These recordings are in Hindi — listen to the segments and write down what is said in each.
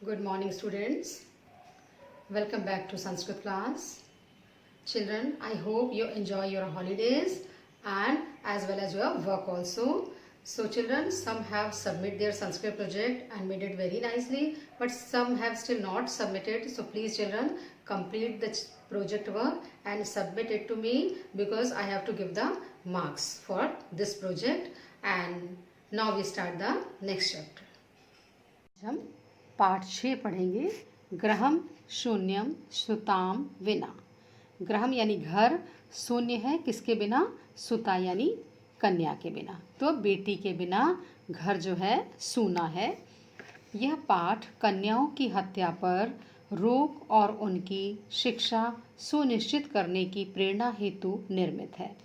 Good morning, students. Welcome back to Sanskrit class. Children, I hope you enjoy your holidays and as well as your work also. So, children, some have submitted their Sanskrit project and made it very nicely, but some have still not submitted. So, please, children, complete the project work and submit it to me because I have to give the marks for this project. And now we start the next chapter. हम पाठ 6 पढ़ेंगे। ग्रहम शून्यम सुताम विना। ग्रहम यानी घर, शून्य है किसके बिना? सुता यानी कन्या के बिना। तो बेटी के बिना घर जो है सूना है। यह पाठ कन्याओं की हत्या पर रोक और उनकी शिक्षा सुनिश्चित करने की प्रेरणा हेतु निर्मित है।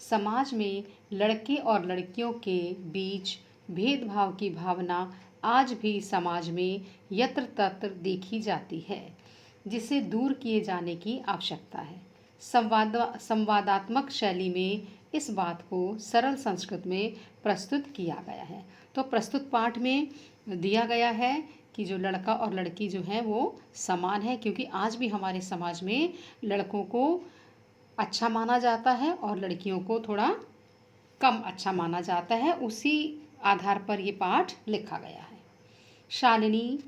समाज में लड़के और लड़कियों के बीच भेदभाव की भावना आज भी समाज में यत्र तत्र देखी जाती है, जिसे दूर किए जाने की आवश्यकता है। संवादात्मक शैली में इस बात को सरल संस्कृत में प्रस्तुत किया गया है। तो प्रस्तुत पाठ में दिया गया है कि जो लड़का और लड़की जो है वो समान है, क्योंकि आज भी हमारे समाज में लड़कों को अच्छा माना जाता है और लड़कियों को थोड़ा कम अच्छा माना जाता है। उसी आधार पर ये पाठ लिखा गया है। शालिनी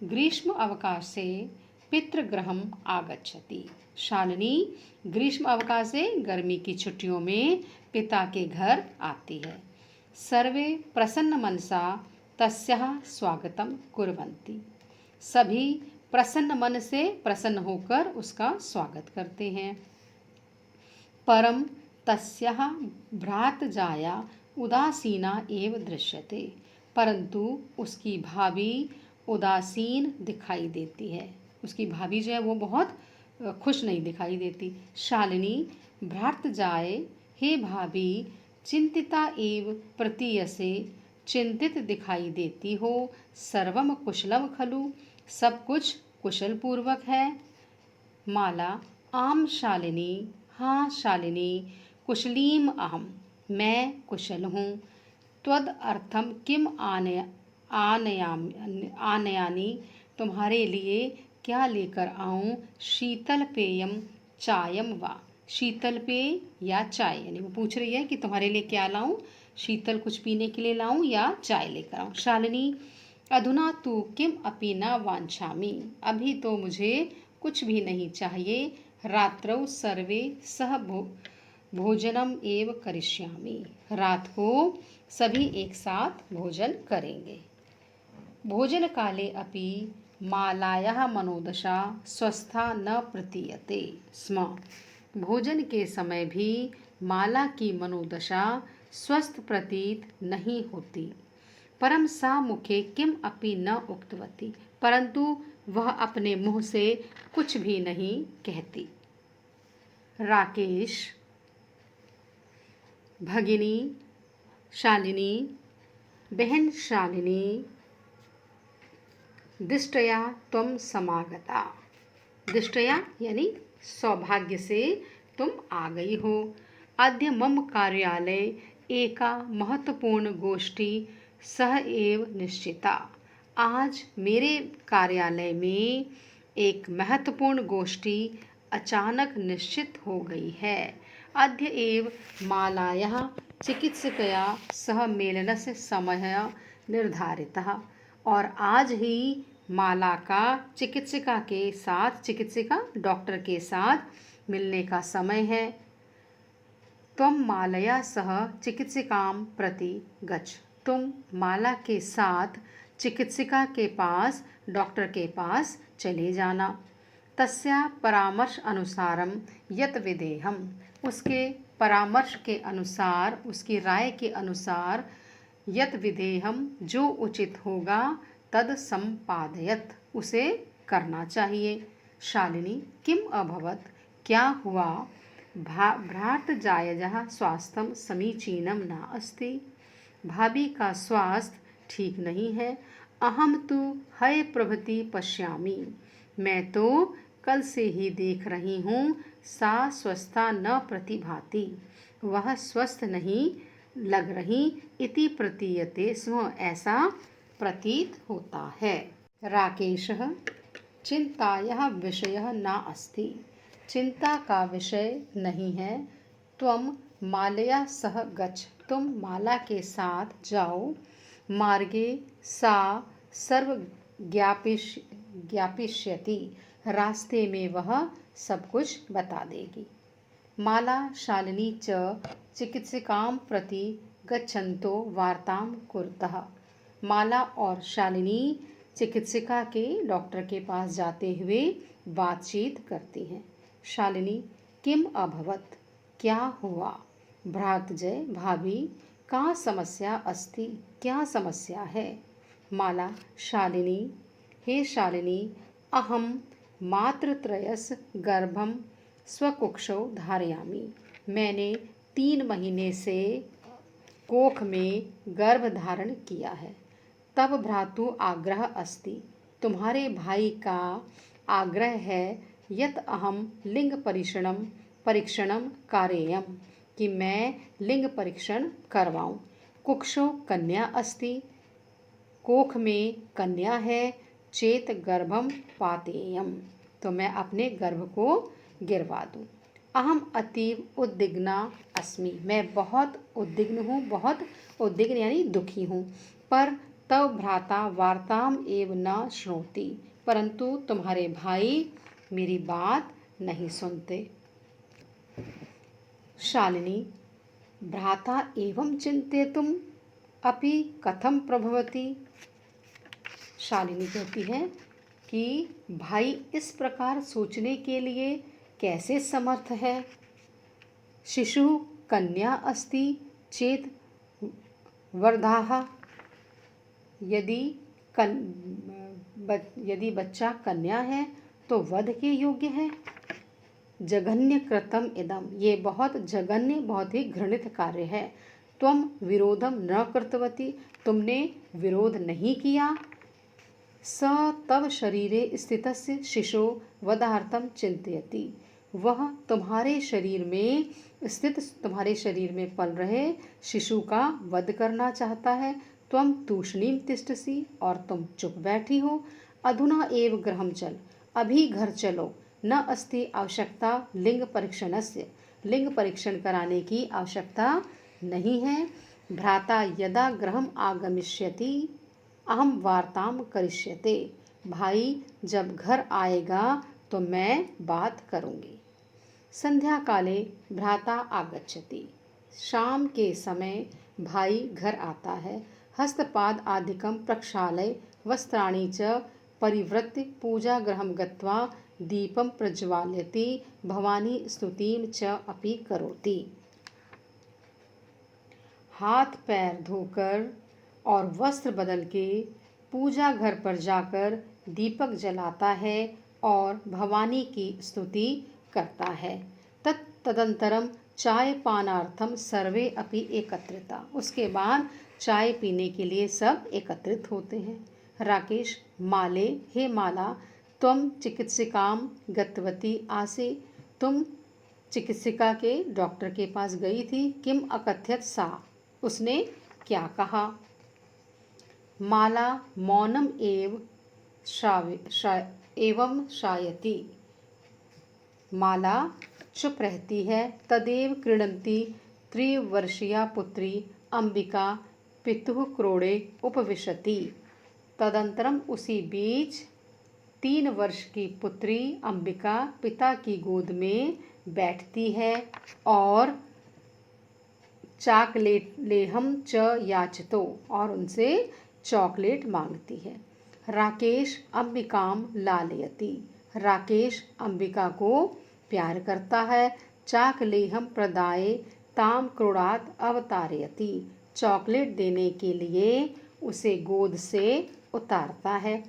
ग्रीष्म अवकाश से पितृगृहम आगच्छति। शालिनी ग्रीष्म अवकाश से गर्मी की छुट्टियों में पिता के घर आती है। सर्वे प्रसन्न मनसा तस्याः स्वागतम कुर्वन्ति। सभी प्रसन्न मन से प्रसन्न होकर उसका स्वागत करते हैं। परम तस्याः भ्रातजाया उदासीना एव दृश्यते। परंतु उसकी भाभी उदासीन दिखाई देती है। उसकी भाभी जो है वो बहुत खुश नहीं दिखाई देती। शालिनी भ्रातजाये, हे भाभी चिंतिता एव प्रतीयसे, चिंतित दिखाई देती हो। सर्वम कुशलम खलु, सब कुछ कुशल पूर्वक है। माला आम शालिनी, हाँ शालिनी, कुशलीम अहम, मैं कुशल हूँ। त्वद अर्थम किम आनयानी, तुम्हारे लिए क्या लेकर आऊँ? शीतल पेयम चायम वा, शीतल पेय या चाय, यानी वो पूछ रही है कि तुम्हारे लिए क्या लाऊं, शीतल कुछ पीने के लिए लाऊं या चाय लेकर आऊं। शालिनी अधुना तु किम अपि न वांछामि, अभी तो मुझे कुछ भी नहीं चाहिए। रात्रौ सर्वे सह भोजनम एव करिष्यामि, रात को सभी एक साथ भोजन करेंगे। भोजन काले अपि मालायाः मनोदशा स्वस्था न प्रतीयते स्म, भोजन के समय भी माला की मनोदशा स्वस्थ प्रतीत नहीं होती। परम सा मुखे किम अपि न उक्तवती, परंतु वह अपने मुंह से कुछ भी नहीं कहती। राकेश भगिनी शालिनी, बहन शालिनी, दिष्टया त्वं समागता। दिष्टया यानी सौभाग्य से तुम आ गई हो। अद्य मम कार्यालय एका महत्वपूर्ण गोष्ठी सह एव निश्चिता, आज मेरे कार्यालय में एक महत्वपूर्ण गोष्ठी अचानक निश्चित हो गई है। अद्य एव मालायाः चिकित्सकया सह मेलनस्य समयः निर्धारितः, और आज ही माला का चिकित्सिका डॉक्टर के साथ मिलने का समय है। त्वं मालया सह चिकित्सिकां प्रति गच्छ, तुम माला के साथ चिकित्सिका के पास, डॉक्टर के पास चले जाना। तस्या परामर्श अनुसारम यत विधेयम, उसके परामर्श के अनुसार, उसकी राय के अनुसार, यत विधेयम जो उचित होगा, तद संपादयत उसे करना चाहिए। शालिनी किम अभवत, क्या हुआ? भ्रातजायजः स्वास्थ्यं समीचीनं न अस्ति, भाभी का स्वास्थ्य ठीक नहीं है। अहम तु हय प्रभृति पश्यामि, मैं तो कल से ही देख रही हूँ। सा स्वस्था न प्रतिभाति, वह स्वस्थ नहीं लग रही। इति प्रतीयते स्म, ऐसा प्रतीत होता है। राकेशः चिन्तायाः विषयः न अस्ति। चिंता का विषय नहीं है। त्वं मालया सह गच्छ। तुम माला के साथ जाओ। मार्गे सा सर्व ज्ञापिष्यति। रास्ते में वह सब कुछ बता देगी। माला शालिनी च चिकित्सिकां प्रति गच्छन्तो वार्तां कुरुतः। माला और शालिनी चिकित्सिका के डॉक्टर के पास जाते हुए बातचीत करती हैं। शालिनी किम अभवत, क्या हुआ? भ्रातृजय भाभी का समस्या अस्ति, क्या समस्या है? माला शालिनी हे शालिनी अहम मातृत्रयस गर्भम स्वकुक्षौ धारयामि। मैंने 3 महीने से कोख में गर्भ धारण किया है। तब भ्रातु आग्रह अस्ति, तुम्हारे भाई का आग्रह है यत अहम लिंग परीक्षणम कारेयम, कि मैं लिंग परीक्षण करवाऊं। कुक्षो कन्या अस्ति, कोख में कन्या है। चेत गर्भम पातेयम, तो मैं अपने गर्भ को गिरवा दूं। अहम अतीव उद्विग्ना अस्मि, मैं बहुत उद्विग्न हूँ, बहुत उद्विग्न यानी दुखी हूँ। पर तव भ्राता वार्ताम एव न श्रोति, परंतु तुम्हारे भाई मेरी बात नहीं सुनते। शालिनी भ्राता एवं चिंतेतुम अपि कथम प्रभवति। शालिनी कहती है कि भाई इस प्रकार सोचने के लिए कैसे समर्थ है। शिशु कन्या अस्ति चेत वर्धाः, यदि बच्चा कन्या है तो वध के योग्य है। जघन्य कृतम इदम, ये बहुत जघन्य, बहुत ही घृणित कार्य है। त्वम विरोधम न कृतवती, तुमने विरोध नहीं किया। स तव शरीरे स्थितस्य शिशो वधार्थम चिंतयति, वह तुम्हारे शरीर में स्थित, तुम्हारे शरीर में पल रहे शिशु का वध करना चाहता है। त्वम तूष्णीम तिष्ठसि, और तुम चुप बैठी हो। अधुना एव गृहं चल, अभी घर चलो। न अस्ति आवश्यकता लिंग परीक्षणस्य, लिंग परीक्षण कराने की आवश्यकता नहीं है। भ्राता यदा गृहम आगमिष्यति अहम वार्ताम करिष्यते, भाई जब घर आएगा तो मैं बात करूंगी। संध्या काले भ्राता आगच्छति, शाम के समय भाई घर आता है। हस्तपाद आदिकं प्रक्षालय वस्त्राणि च परिवृत्य पूजा गृहं गत्वा दीपं प्रज्वालयति, भवानी स्तुतिं च अपि करोति। हाथ पैर धोकर और वस्त्र बदल के पूजा घर पर जाकर दीपक जलाता है और भवानी की स्तुति करता है। तदंतरम चाय पानार्थम सर्वे अपि एकत्रिता, उसके बाद चाय पीने के लिए सब एकत्रित होते हैं। राकेश माले हे माला त्वं चिकित्सिकां गतवती आसे, तुम चिकित्सिका के डॉक्टर के पास गई थी। किम अकथ्यत सा, उसने क्या कहा? माला मौनम एवं शायति, माला चुप रहती है। तदेव क्रीडन्ती 3 वर्षीया पुत्री अंबिका पितुः क्रोड़े उपविशति, तदंतरम उसी बीच 3 वर्ष की पुत्री अंबिका पिता की गोद में बैठती है और चाकलेट लेहम च याचतो, और उनसे चॉकलेट मांगती है। राकेश अंबिकाम लालयति, राकेश अंबिका को प्यार करता है। चाकलेहम प्रदाय ताम क्रोड़ात अवतारयति, चॉकलेट देने के लिए उसे गोद से उतारता है।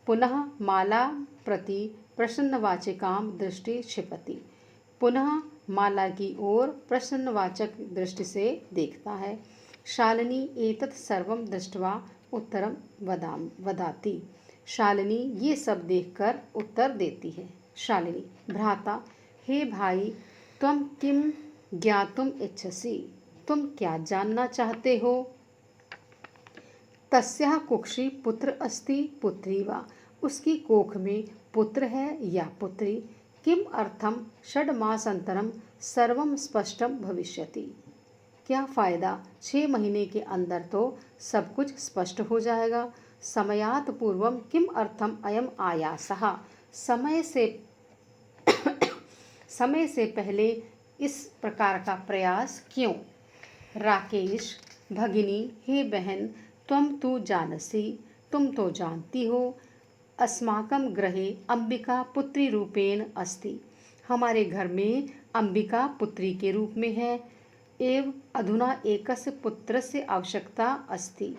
पुनः माला प्रति प्रसन्नवाचिकां दृष्टि क्षिपति, पुनः माला की ओर प्रसन्नवाचक दृष्टि से देखता है। शालिनी एतत् सर्वं दृष्ट्वा उत्तरम वदाति, शालिनी ये सब देखकर उत्तर देती है। शालिनी भ्राता हे भाई त्वं किम ज्ञातुम इच्छसि, तुम क्या जानना चाहते हो? तस्याः कुक्षी पुत्र अस्ति पुत्री वा, उसकी कोख में पुत्र है या पुत्री। किम अर्थम षड्मासांतरम सर्वम स्पष्टम भविष्यति। क्या फ़ायदा, 6 महीने के अंदर तो सब कुछ स्पष्ट हो जाएगा। समयात पूर्वम किम अर्थम अयम आयासः। समय से पहले इस प्रकार का प्रयास क्यों। राकेश, भगिनी, हे बहन, त्वं तु जानसि, तुम तो जानती हो, अस्माकं गृहे अंबिका पुत्री रूपेण अस्ति। हमारे घर में अंबिका पुत्री के रूप में है। एव अधुना एकस्य पुत्रस्य आवश्यकता अस्ति।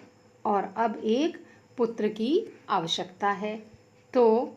और अब एक पुत्र की आवश्यकता है। तो